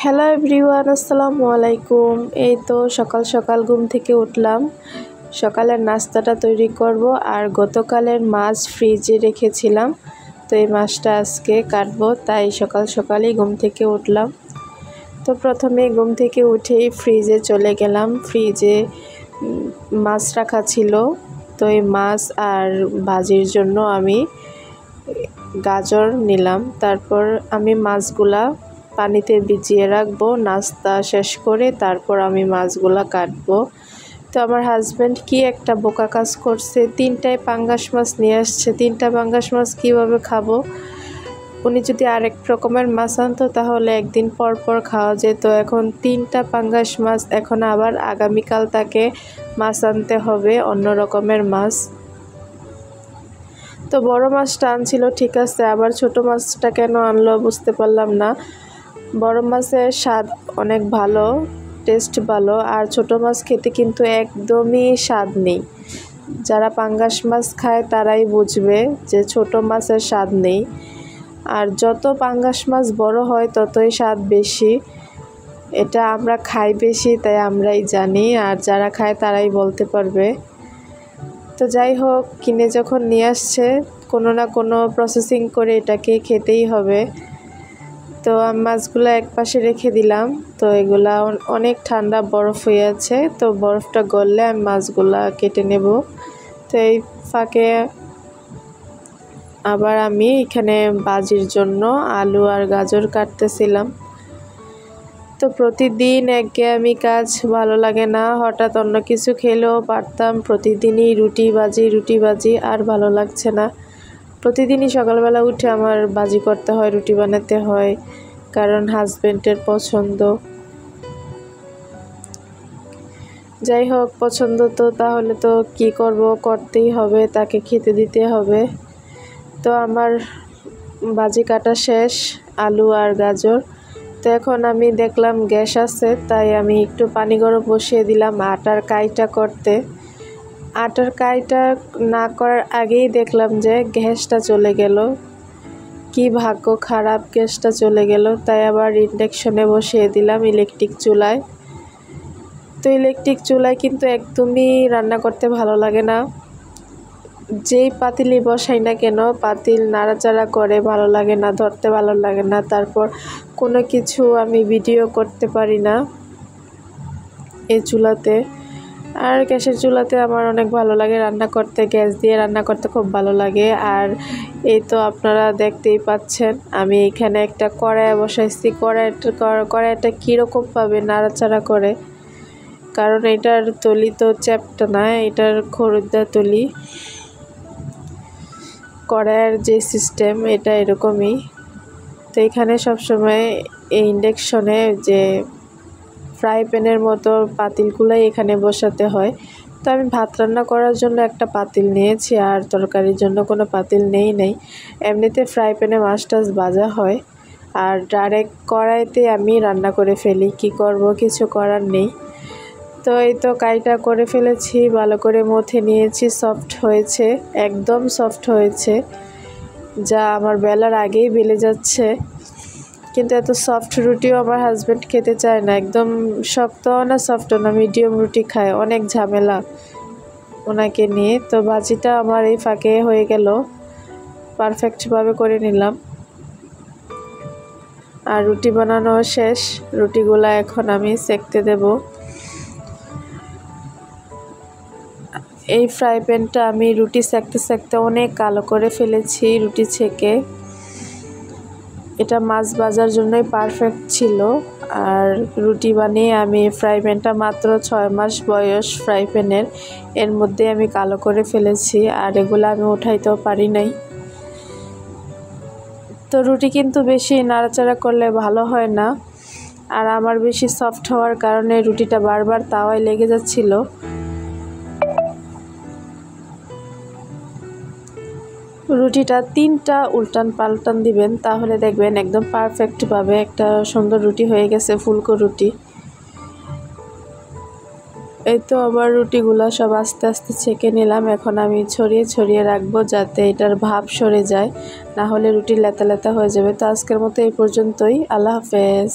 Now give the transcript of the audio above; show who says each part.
Speaker 1: Hello everyone, আসসালামু আলাইকুম। এই তো সকাল সকাল ঘুম থেকে উঠলাম। সকালের নাস্তাটা তৈরি করব, আর গতকালের মাছ ফ্রিজে রেখেছিলাম, তো এই মাছটা আজকে কাটবো, তাই সকাল সকালই ঘুম থেকে উঠলাম। তো প্রথমে ঘুম থেকে উঠেই ফ্রিজে চলে গেলাম। ফ্রিজে মাছ রাখা ছিল, তো এই মাছ আর ভাজির জন্য আমি গাজর নিলাম। তারপর আমি মাছগুলা পানিতে ভিজিয়ে রাখবো, নাস্তা শেষ করে তারপর আমি মাছগুলা কাটবো। তো আমার হাজব্যান্ড কি একটা বোকা কাজ করছে, 3টায় পাঙ্গাস মাছ নিয়ে আসছে। 3টা পাঙ্গাস মাছ কীভাবে খাবো? উনি যদি আরেক রকমের মাছ আনতো তাহলে একদিন পর পর খাওয়া যেত। এখন 3টা পাঙ্গাস মাছ, এখন আবার আগামীকাল তাকে মাছ আনতে হবে, অন্য রকমের মাছ। তো বড় মাছটা আনছিল ঠিক আছে, আবার ছোট মাছটা কেন আনলো বুঝতে পারলাম না। বড় মাছের স্বাদ অনেক ভালো, টেস্ট ভালো, আর ছোট মাছ খেতে কিন্তু একদমই স্বাদ নেই। যারা পাঙ্গাস মাছ খায় তারাই বুঝবে যে ছোট মাছের স্বাদ নেই। আর যত পাঙ্গাস মাছ বড় হয় ততই স্বাদ বেশি। এটা আমরা খাই বেশি, তাই আমরাই জানি, আর যারা খায় তারাই বলতে পারবে। তো যাই হোক, কিনে যখন নিয়ে আসছে, কোনো না কোনো প্রসেসিং করে এটাকে খেতেই হবে। তো মাছগুলো এক পাশে রেখে দিলাম। তো এগুলা অনেক ঠান্ডা বরফ হয়ে আছে, তো বরফটা গললে আমি মাছগুলা কেটে নেব। তো এই ফাঁকে আবার আমি এখানে ভাজির জন্য আলু আর গাজর কাটতেছিলাম। তো প্রতিদিন একঘেয়েমি কাজ ভালো লাগে না, হঠাৎ অন্য কিছু খেলেও পারতাম। প্রতিদিনই রুটি ভাজি আর ভালো লাগছে না। প্রতিদিনই সকালবেলা উঠে আমার ভাজি করতে হয়, রুটি বানাতে হয়, কারণ হাজবেন্ডের পছন্দ। যাই হোক, পছন্দ তো তাহলে তো কি করব, করতেই হবে, তাকে খেতে দিতে হবে। তো আমার ভাজি কাটা শেষ, আলু আর গাজর। তো এখন আমি দেখলাম গ্যাস আছে, তাই আমি একটু পানি গরম বসিয়ে দিলাম আটার কাইটা করতে। আটার কাইটা না করার আগেই দেখলাম যে গ্যাসটা চলে গেল। কি ভাগ্য খারাপ, গ্যাসটা চলে গেল। তাই আবার ইন্ডাকশনে বসিয়ে দিলাম, ইলেকট্রিক চুলায়। তো ইলেকট্রিক চুলায় কিন্তু একদমই রান্না করতে ভালো লাগে না। যেই পাতিলই বসাই না কেন, পাতিল নাড়াচাড়া করে, ভালো লাগে না, ধরতে ভালো লাগে না। তারপর কোনো কিছু আমি ভিডিও করতে পারি না এই চুলাতে। আর গ্যাসের চুলাতে আমার অনেক ভালো লাগে রান্না করতে, গ্যাস দিয়ে রান্না করতে খুব ভালো লাগে। আর এই তো আপনারা দেখতেই পাচ্ছেন, আমি এখানে একটা কড়াই বসাইছি। কড়াইটা কীরকমভাবে নাড়াচাড়া করে, কারণ এটার তলি তো চ্যাপ্টা না, এটার খরিদ্দার তলি। কড়াইয়ের যে সিস্টেম এটা এরকমই। তো এখানে সবসময় এই ইন্ডাকশনে যে ফ্রাই প্যানের মতো পাতিলগুলাই এখানে বসাতে হয়। তো আমি ভাত রান্না করার জন্য একটা পাতিল নিয়েছি, আর তরকারির জন্য কোনো পাতিল নেই। এমনিতে ফ্রাই প্যানে মাছ টাছ ভাজা হয়, আর ডাইরেক্ট কড়াইতে আমি রান্না করে ফেলি। কি করব, কিছু করার নেই। তো এই তো কাইটা করে ফেলেছি, ভালো করে মথে নিয়েছি, সফট হয়েছে, একদম সফট হয়েছে, যা আমার বেলার আগেই বেলে যাচ্ছে। কিন্তু এত সফট রুটিও আমার হাজব্যান্ড খেতে চায় না, একদম শক্ত না সফট না, মিডিয়াম রুটি খায়, অনেক ঝামেলা ওনাকে নিয়ে। তো ভাজিটা আমার এই ফাঁকে হয়ে গেল, পারফেক্টভাবে করে নিলাম। আর রুটি বানানো শেষ, রুটিগুলা এখন আমি সেঁকতে দেব। এই ফ্রাই প্যানটা আমি রুটি সেঁকতে অনেক কালো করে ফেলেছি রুটি ছেঁকে। এটা মাছ ভাজার জন্যই পারফেক্ট ছিল। আর রুটি বানিয়ে আমি ফ্রাই প্যানটা মাত্র 6 মাস বয়স ফ্রাই প্যানের, এর মধ্যে আমি কালো করে ফেলেছি, আর এগুলো আমি উঠাইতেও পারি নাই। তো রুটি কিন্তু বেশি নাড়াচাড়া করলে ভালো হয় না, আর আমার বেশি সফট হওয়ার কারণে রুটিটা বারবার তাওয়ায় লেগে যাচ্ছিল। রুটিটা 3টা উল্টান পাল্টান দিবেন, তাহলে দেখবেন একদম পারফেক্টভাবে একটা সুন্দর রুটি হয়ে গেছে, ফুলকো রুটি। এই তো আবার রুটিগুলা সব আস্তে আস্তে ছেঁকে নিলাম। এখন আমি ছড়িয়ে রাখবো যাতে এটার ভাব সরে যায়, না হলে রুটি লেতা লেতা হয়ে যাবে। তো আজকের মতো এই পর্যন্তই, আল্লাহ হাফেজ।